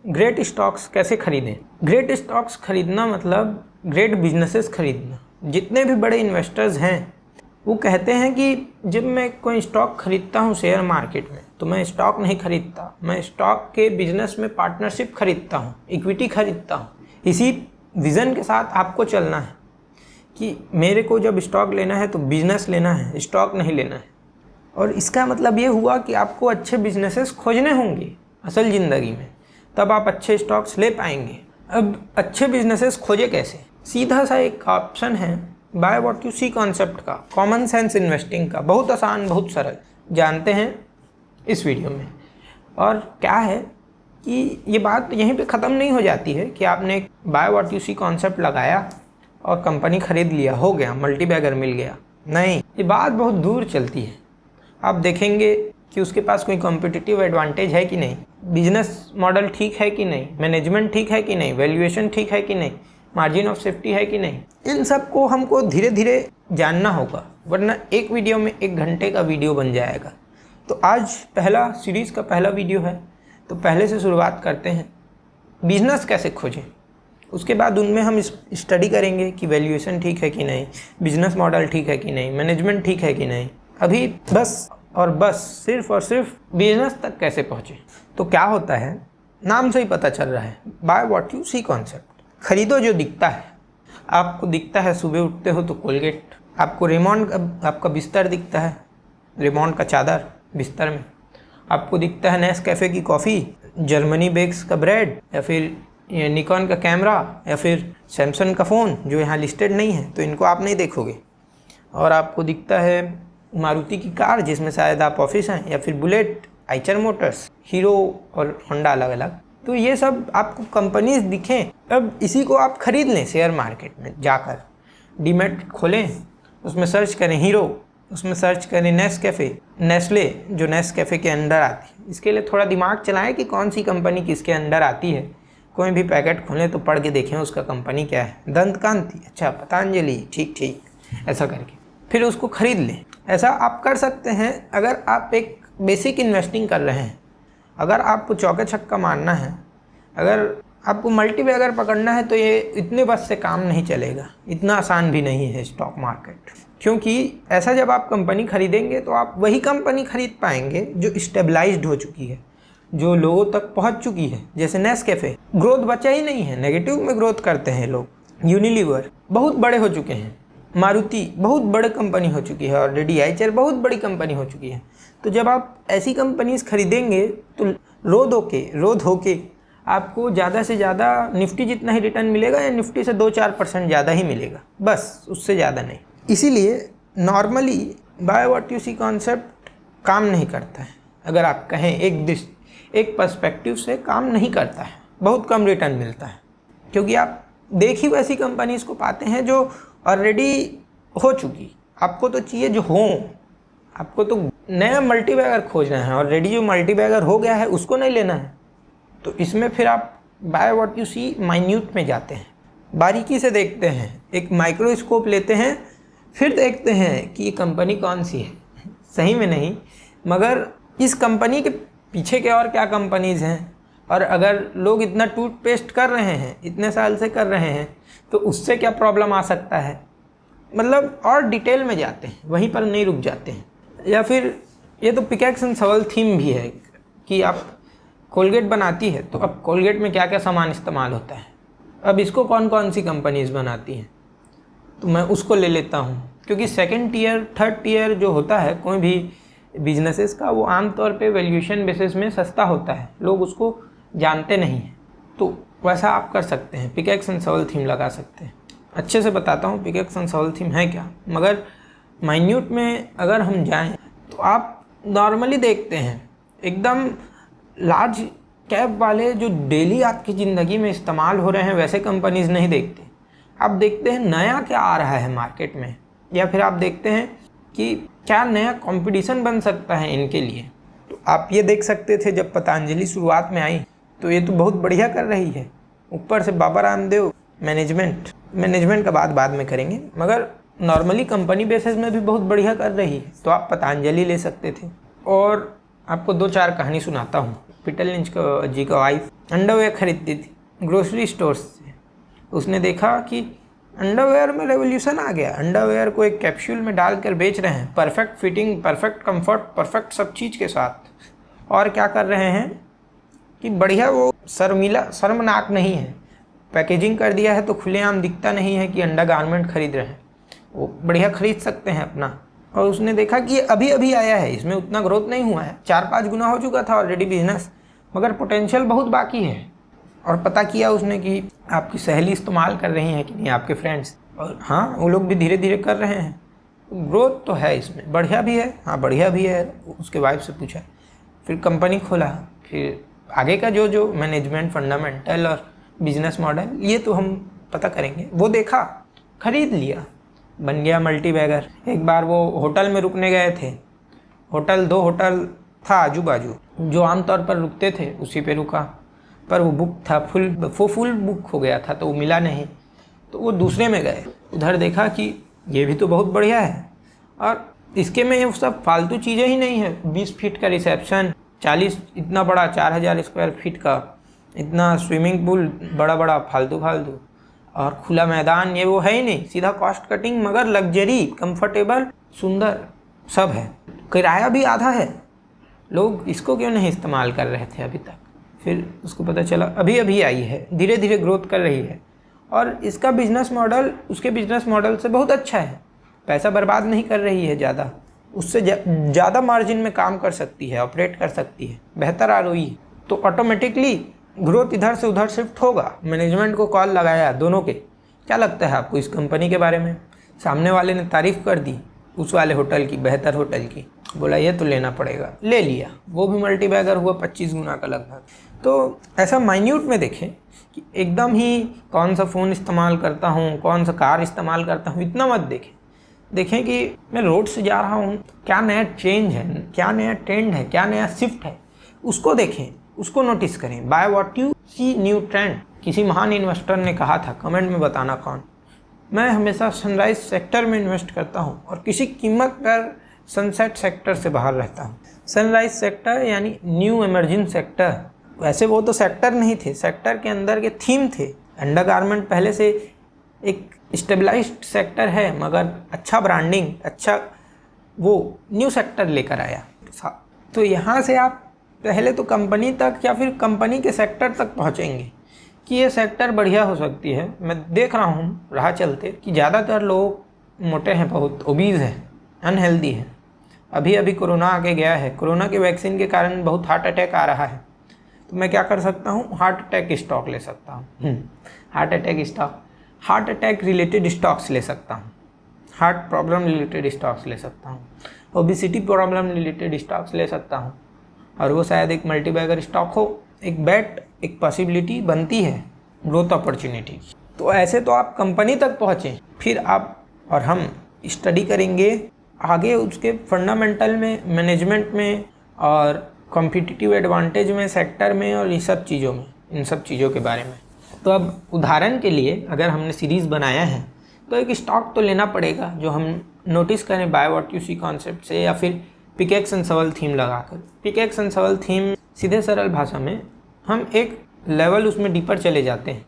Great stocks कैसे खरीदें। Great stocks खरीदना मतलब ग्रेट बिजनेसेस खरीदना। जितने भी बड़े इन्वेस्टर्स हैं वो कहते हैं कि जब मैं कोई स्टॉक खरीदता हूँ शेयर मार्केट में तो मैं स्टॉक नहीं खरीदता, मैं स्टॉक के बिजनेस में पार्टनरशिप खरीदता हूँ, इक्विटी खरीदता हूँ। इसी विज़न के साथ आपको चलना है कि मेरे को जब स्टॉक लेना है तो बिजनेस लेना है, स्टॉक नहीं लेना है। और इसका मतलब ये हुआ कि आपको अच्छे बिजनेसेस खोजने होंगे असल ज़िंदगी में, तब आप अच्छे स्टॉक्स ले पाएंगे। अब अच्छे बिजनेसेस खोजे कैसे? सीधा सा एक ऑप्शन है buy what you see concept का, कॉमन सेंस इन्वेस्टिंग का। बहुत आसान, बहुत सरल, जानते हैं इस वीडियो में। और क्या है कि ये बात यहीं पे ख़त्म नहीं हो जाती है कि आपने buy what you see concept लगाया और कंपनी खरीद लिया, हो गया, मल्टी बैगर मिल गया। नहीं, ये बात बहुत दूर चलती है। आप देखेंगे कि उसके पास कोई कॉम्पिटिटिव एडवांटेज है कि नहीं, बिजनेस मॉडल ठीक है कि नहीं, मैनेजमेंट ठीक है कि नहीं, वैल्यूएशन ठीक है कि नहीं, मार्जिन ऑफ सेफ्टी है कि नहीं। इन सब को हमको धीरे धीरे जानना होगा, वरना एक वीडियो में 1 घंटे का वीडियो बन जाएगा। तो आज पहला सीरीज़ का पहला वीडियो है, तो पहले से शुरुआत करते हैं। बिजनेस कैसे खोजें, उसके बाद उनमें हम स्टडी करेंगे कि वैल्यूएशन ठीक है कि नहीं, बिजनेस मॉडल ठीक है कि नहीं, मैनेजमेंट ठीक है कि नहीं। अभी बस और बस सिर्फ और सिर्फ बिजनेस तक कैसे पहुँचे। तो क्या होता है, नाम से ही पता चल रहा है, buy what you see concept. खरीदो जो दिखता है। आपको दिखता है सुबह उठते हो तो कोलगेट, आपको रेमॉन्ड आपका बिस्तर दिखता है, रेमॉन्ड का चादर बिस्तर में, आपको दिखता है नेस्कैफे की कॉफ़ी, जर्मनी बेक्स का ब्रेड, या फिर निकॉन का कैमरा, या फिर सैमसंग का फ़ोन जो यहाँ लिस्टेड नहीं है तो इनको आप नहीं देखोगे। और आपको दिखता है मारुति की कार जिसमें शायद आप ऑफिस हैं, या फिर बुलेट, आइचर मोटर्स, हीरो और होंडा अलग अलग। तो ये सब आपको कंपनीज दिखें, अब इसी को आप खरीद लें। शेयर मार्केट में जाकर डीमैट खोलें, उसमें सर्च करें हीरो, उसमें सर्च करें नेस्कैफे, नेस्ले जो नेस्कैफे के अंडर आती है। इसके लिए थोड़ा दिमाग चलाएं कि कौन सी कंपनी किसके अंडर आती है। कोई भी पैकेट खोलें तो पढ़ के देखें उसका कंपनी क्या है। दंतकांति, अच्छा, पतंजलि, ठीक ठीक, ऐसा करके फिर उसको खरीद लें। ऐसा आप कर सकते हैं अगर आप एक बेसिक इन्वेस्टिंग कर रहे हैं। अगर आपको चौके छक्का मारना है, अगर आपको मल्टी बैगर पकड़ना है, तो ये इतने बस से काम नहीं चलेगा। इतना आसान भी नहीं है स्टॉक मार्केट, क्योंकि ऐसा जब आप कंपनी खरीदेंगे तो आप वही कंपनी खरीद पाएंगे जो स्टेबलाइज्ड हो चुकी है, जो लोगों तक पहुंच चुकी है। जैसे नेस्कैफे, ग्रोथ बचा ही नहीं है, नेगेटिव में ग्रोथ करते हैं लोग। यूनिलीवर बहुत बड़े हो चुके हैं, मारुति बहुत बड़ी कंपनी हो चुकी है ऑलरेडी, आइचर बहुत बड़ी कंपनी हो चुकी है। तो जब आप ऐसी कंपनीज खरीदेंगे तो रोध होके आपको ज़्यादा से ज़्यादा निफ्टी जितना ही रिटर्न मिलेगा, या निफ्टी से 2-4% ज़्यादा ही मिलेगा, बस, उससे ज़्यादा नहीं। इसीलिए normally buy what you see concept काम नहीं करता है। अगर आप कहें एक पर्सपेक्टिव से काम नहीं करता है, बहुत कम रिटर्न मिलता है, क्योंकि आप देख ही वैसी कंपनीज को पाते हैं जो ऑलरेडी हो चुकी। आपको तो चाहिए जो हो, आपको तो नया मल्टी बैगर खोजना है। ऑलरेडी जो मल्टी बैगर हो गया है उसको नहीं लेना है। तो इसमें फिर आप buy what you see minute में जाते हैं, बारीकी से देखते हैं, एक माइक्रोस्कोप लेते हैं, फिर देखते हैं कि ये कंपनी कौन सी है। सही में नहीं, मगर इस कंपनी के पीछे के और क्या कंपनीज़ हैं, और अगर लोग इतना टूथपेस्ट कर रहे हैं, इतने साल से कर रहे हैं, तो उससे क्या प्रॉब्लम आ सकता है। मतलब और डिटेल में जाते हैं, वहीं पर नहीं रुक जाते हैं। या फिर ये तो पिकैक्स एंड शॉवेल थीम भी है कि आप कोलगेट बनाती है तो अब कोलगेट में क्या क्या सामान इस्तेमाल होता है, अब इसको कौन कौन सी कंपनीज बनाती हैं, तो मैं उसको ले लेता हूँ। क्योंकि 2nd टियर 3rd टियर जो होता है कोई भी बिजनेसेस का, वो आमतौर पे वैल्यूएशन बेसिस में सस्ता होता है, लोग उसको जानते नहीं हैं। तो वैसा आप कर सकते हैं, पिकैक्स एंड शॉवेल थीम लगा सकते हैं। अच्छे से बताता हूँ पिकैक्स एंड शॉवेल थीम है क्या, मगर माइन्यूट में अगर हम जाएं तो आप नॉर्मली देखते हैं एकदम लार्ज कैप वाले जो डेली आपकी ज़िंदगी में इस्तेमाल हो रहे हैं, वैसे कंपनीज़ नहीं देखते। आप देखते हैं नया क्या आ रहा है मार्केट में, या फिर आप देखते हैं कि क्या नया कंपटीशन बन सकता है इनके लिए। तो आप ये देख सकते थे जब पतंजलि शुरुआत में आई तो ये तो बहुत बढ़िया कर रही है, ऊपर से बाबा रामदेव, मैनेजमेंट का बात बाद में करेंगे, मगर नॉर्मली कंपनी बेसिस में भी बहुत बढ़िया कर रही है, तो आप पतंजलि ले सकते थे। और आपको 2-4 कहानी सुनाता हूँ। पीटर लिंच जी का वाइफ अंडरवेयर खरीदती थी ग्रोसरी स्टोर्स से। उसने देखा कि अंडरवेयर में रेवोल्यूशन आ गया, अंडरवेयर को एक कैप्सूल में डालकर बेच रहे हैं, perfect fitting, perfect comfort, perfect सब चीज़ के साथ। और क्या कर रहे हैं कि बढ़िया, वो शर्मनाक नहीं है, पैकेजिंग कर दिया है तो खुलेआम दिखता नहीं है कि अंडर गारमेंट खरीद रहे हैं, वो बढ़िया खरीद सकते हैं अपना। और उसने देखा कि ये अभी अभी आया है, इसमें उतना ग्रोथ नहीं हुआ है, 4-5 गुना हो चुका था ऑलरेडी बिजनेस, मगर पोटेंशियल बहुत बाकी है। और पता किया उसने कि आपकी सहेली इस्तेमाल कर रही हैं कि नहीं, आपके फ्रेंड्स, और हाँ वो लोग भी धीरे धीरे कर रहे हैं, ग्रोथ तो है इसमें, बढ़िया भी है, हाँ बढ़िया भी है। उसके वाइफ से पूछा, फिर कंपनी खोला, फिर आगे का जो मैनेजमेंट फंडामेंटल और बिजनेस मॉडल ये तो हम पता करेंगे। वो देखा, खरीद लिया, बन गया मल्टी बैगर। एक बार वो होटल में रुकने गए थे, होटल 2 होटल था आजू बाजू, जो आमतौर पर रुकते थे उसी पे रुका, पर वो बुक था, फुल बुक हो गया था तो वो मिला नहीं, तो वो दूसरे में गए। उधर देखा कि ये भी तो बहुत बढ़िया है, और इसके में वो सब फालतू चीज़ें ही नहीं है, 20 फीट का रिसेप्शन, 40 इतना बड़ा 4000 स्क्वायर फीट का इतना स्विमिंग पूल, बड़ा बड़ा फालतू और खुला मैदान, ये वो है ही नहीं, सीधा कॉस्ट कटिंग मगर लग्जरी, कंफर्टेबल, सुंदर सब है। किराया भी आधा है, लोग इसको क्यों नहीं इस्तेमाल कर रहे थे अभी तक। फिर उसको पता चला अभी अभी आई है, धीरे धीरे ग्रोथ कर रही है, और इसका बिजनेस मॉडल उसके बिजनेस मॉडल से बहुत अच्छा है, पैसा बर्बाद नहीं कर रही है ज़्यादा, उससे ज़्यादा मार्जिन में काम कर सकती है, ऑपरेट कर सकती है, बेहतर ROI, तो ऑटोमेटिकली ग्रोथ इधर से उधर शिफ्ट होगा। मैनेजमेंट को कॉल लगाया दोनों के, क्या लगता है आपको इस कंपनी के बारे में? सामने वाले ने तारीफ़ कर दी उस वाले होटल की, बेहतर होटल की, बोला ये तो लेना पड़ेगा, ले लिया, वो भी मल्टी बैगर हुआ 25 गुना का लगभग। तो ऐसा माइन्यूट में देखें कि एकदम ही कौन सा फ़ोन इस्तेमाल करता हूँ, कौन सा कार इस्तेमाल करता हूँ, इतना मत देखें कि मैं रोड से जा रहा हूँ, क्या नया चेंज है, क्या नया ट्रेंड है, क्या नया शिफ्ट है, उसको देखें, उसको नोटिस करें। Buy what you see new trend, किसी महान इन्वेस्टर ने कहा था, कमेंट में बताना कौन। मैं हमेशा सनराइज सेक्टर में इन्वेस्ट करता हूँ और किसी कीमत पर सनसेट सेक्टर से बाहर रहता हूँ। सनराइज सेक्टर यानी न्यू इमर्जिंग सेक्टर, वैसे वो तो सेक्टर नहीं थे, सेक्टर के अंदर के थीम थे। अंडर गारमेंट पहले से एक स्टेबलाइज्ड सेक्टर है, मगर अच्छा ब्रांडिंग, अच्छा वो न्यू सेक्टर लेकर आया। तो यहाँ से आप पहले तो कंपनी तक या फिर कंपनी के सेक्टर तक पहुँचेंगे कि ये सेक्टर बढ़िया हो सकती है। मैं देख रहा हूँ राह चलते कि ज़्यादातर लोग मोटे हैं, बहुत ओबीज़ हैं, अनहेल्दी हैं। अभी अभी कोरोना आके गया है, कोरोना के वैक्सीन के कारण बहुत हार्ट अटैक आ रहा है, तो मैं क्या कर सकता हूँ, हार्ट अटैक स्टॉक ले सकता हूँ, हार्ट अटैक रिलेटेड स्टॉक्स ले सकता हूँ, हार्ट प्रॉब्लम रिलेटेड स्टॉक्स ले सकता हूँ, ओबेसिटी प्रॉब्लम रिलेटेड स्टॉक्स ले सकता हूँ, और वो शायद एक मल्टी बैगर स्टॉक हो, एक बेट, एक पॉसिबिलिटी बनती है, ग्रोथ अपॉर्चुनिटी। तो ऐसे तो आप कंपनी तक पहुँचें, फिर आप और हम स्टडी करेंगे आगे उसके फंडामेंटल में, मैनेजमेंट में, और कॉम्पिटिटिव एडवांटेज में, सेक्टर में, और इन सब चीज़ों के बारे में। तो अब उदाहरण के लिए अगर हमने सीरीज़ बनाया है तो एक स्टॉक तो लेना पड़ेगा जो हम नोटिस करें buy what you see concept से, या फिर पिकेक्स एंड सवल थीम लगाकर। पिकेक्स एंड सवल थीम सीधे सरल भाषा में हम एक लेवल उसमें डीपर चले जाते हैं।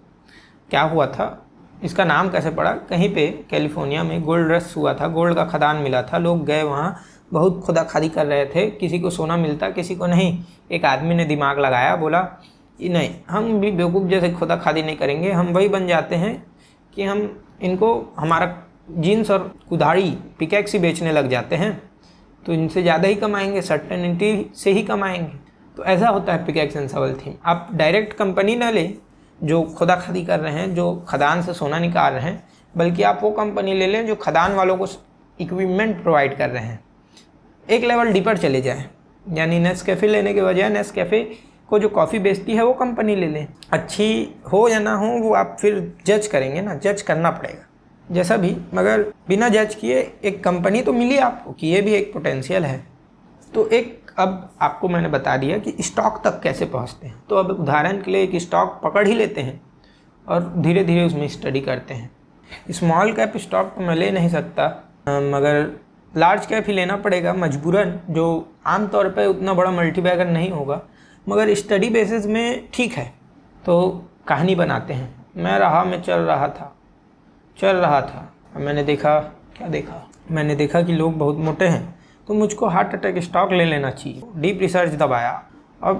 क्या हुआ था, इसका नाम कैसे पड़ा, कहीं पे कैलिफोर्निया में गोल्ड रश हुआ था, गोल्ड का खदान मिला था, लोग गए वहाँ, बहुत खुदाखादी कर रहे थे, किसी को सोना मिलता किसी को नहीं। एक आदमी ने दिमाग लगाया, बोला नहीं, हम भी बेवकूफ़ जैसे खुदाखादी नहीं करेंगे, हम वही बन जाते हैं कि हम इनको हमारा जीन्स और कुदाड़ी पिकेक्स ही बेचने लग जाते हैं, तो इनसे ज़्यादा ही कमाएंगे, सर्टेनिटी से ही कमाएंगे। तो ऐसा होता है पिकेक्स एंड सवल थीम। आप डायरेक्ट कंपनी ना लें जो खुदाखादी कर रहे हैं, जो खदान से सोना निकाल रहे हैं, बल्कि आप वो कंपनी ले लें जो खदान वालों को इक्विपमेंट प्रोवाइड कर रहे हैं। एक लेवल डीपर चले जाएं, यानी नेस्कैफ़े लेने के बजाय नेस्कैफ़े को जो कॉफ़ी बेचती है वो कंपनी ले लें। अच्छी हो या ना हो वो आप फिर जज करेंगे ना, जज करना पड़ेगा जैसा भी, मगर बिना जज किए एक कंपनी तो मिली आपको कि ये भी एक पोटेंशियल है। तो एक अब आपको मैंने बता दिया कि स्टॉक तक कैसे पहुंचते हैं। तो अब उदाहरण के लिए एक स्टॉक पकड़ ही लेते हैं और धीरे धीरे उसमें स्टडी करते हैं। स्मॉल कैप स्टॉक तो मैं ले नहीं सकता, मगर लार्ज कैप ही लेना पड़ेगा मजबूरन, जो आमतौर पे उतना बड़ा मल्टी बैगर नहीं होगा, मगर स्टडी बेसिस में ठीक है। तो कहानी बनाते हैं। मैं राह में चल रहा था। मैंने देखा कि लोग बहुत मोटे हैं, तो मुझको हार्ट अटैक स्टॉक ले लेना चाहिए। डीप रिसर्च दबाया। अब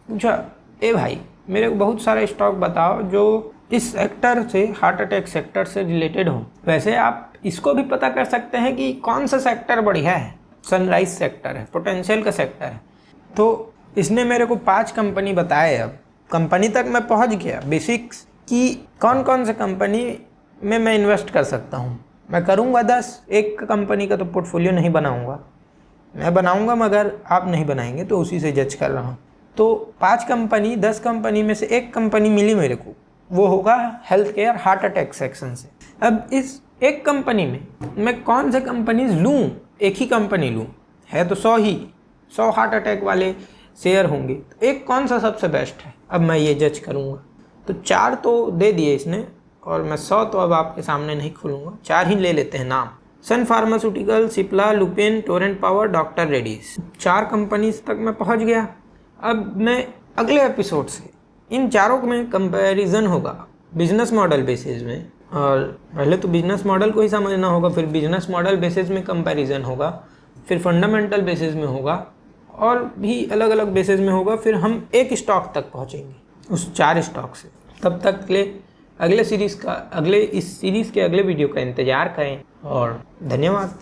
पूछा, ए भाई मेरे को बहुत सारे स्टॉक बताओ जो इस सेक्टर से, हार्ट अटैक सेक्टर से रिलेटेड हो। वैसे आप इसको भी पता कर सकते हैं कि कौन सा सेक्टर बढ़िया है। सनराइज सेक्टर है, पोटेंशियल का सेक्टर है। तो इसने मेरे को 5 कंपनी बताए। अब कंपनी तक मैं पहुंच गया, बेसिक्स कि कौन कौन से कंपनी में मैं इन्वेस्ट कर सकता हूं। मैं करूंगा 10, एक कंपनी का तो पोर्टफोलियो नहीं बनाऊंगा। मैं बनाऊंगा मगर आप नहीं बनाएंगे, तो उसी से जज कर रहा हूँ। तो 5 कंपनी, 10 कंपनी में से एक कंपनी मिली मेरे को, वो होगा health care heart attack section से। अब इस एक कंपनी में मैं कौन से कंपनीज लूँ? एक ही कंपनी लूँ? है तो 100 हार्ट अटैक वाले शेयर होंगे, तो एक कौन सा सबसे बेस्ट है? अब मैं ये जज करूँगा। तो 4 तो दे दिए इसने, और मैं 100 तो अब आपके सामने नहीं खोलूँगा, 4 ही ले लेते हैं नाम। सन फार्मास्यूटिकल, सिप्ला, लुपिन, टोरेंट पावर, डॉक्टर रेड्डीज। 4 कंपनीज तक मैं पहुँच गया। अब मैं अगले एपिसोड से इन चारों में कंपैरिजन होगा बिजनेस मॉडल बेसिस में। और पहले तो बिजनेस मॉडल को ही समझना होगा, फिर बिजनेस मॉडल बेसिस में कंपैरिजन होगा, फिर फंडामेंटल बेसिस में होगा, और भी अलग अलग बेसिस में होगा। फिर हम एक स्टॉक तक पहुंचेंगे उस 4 स्टॉक से। तब तक के लिए इस सीरीज़ के अगले वीडियो का इंतज़ार करें, और धन्यवाद।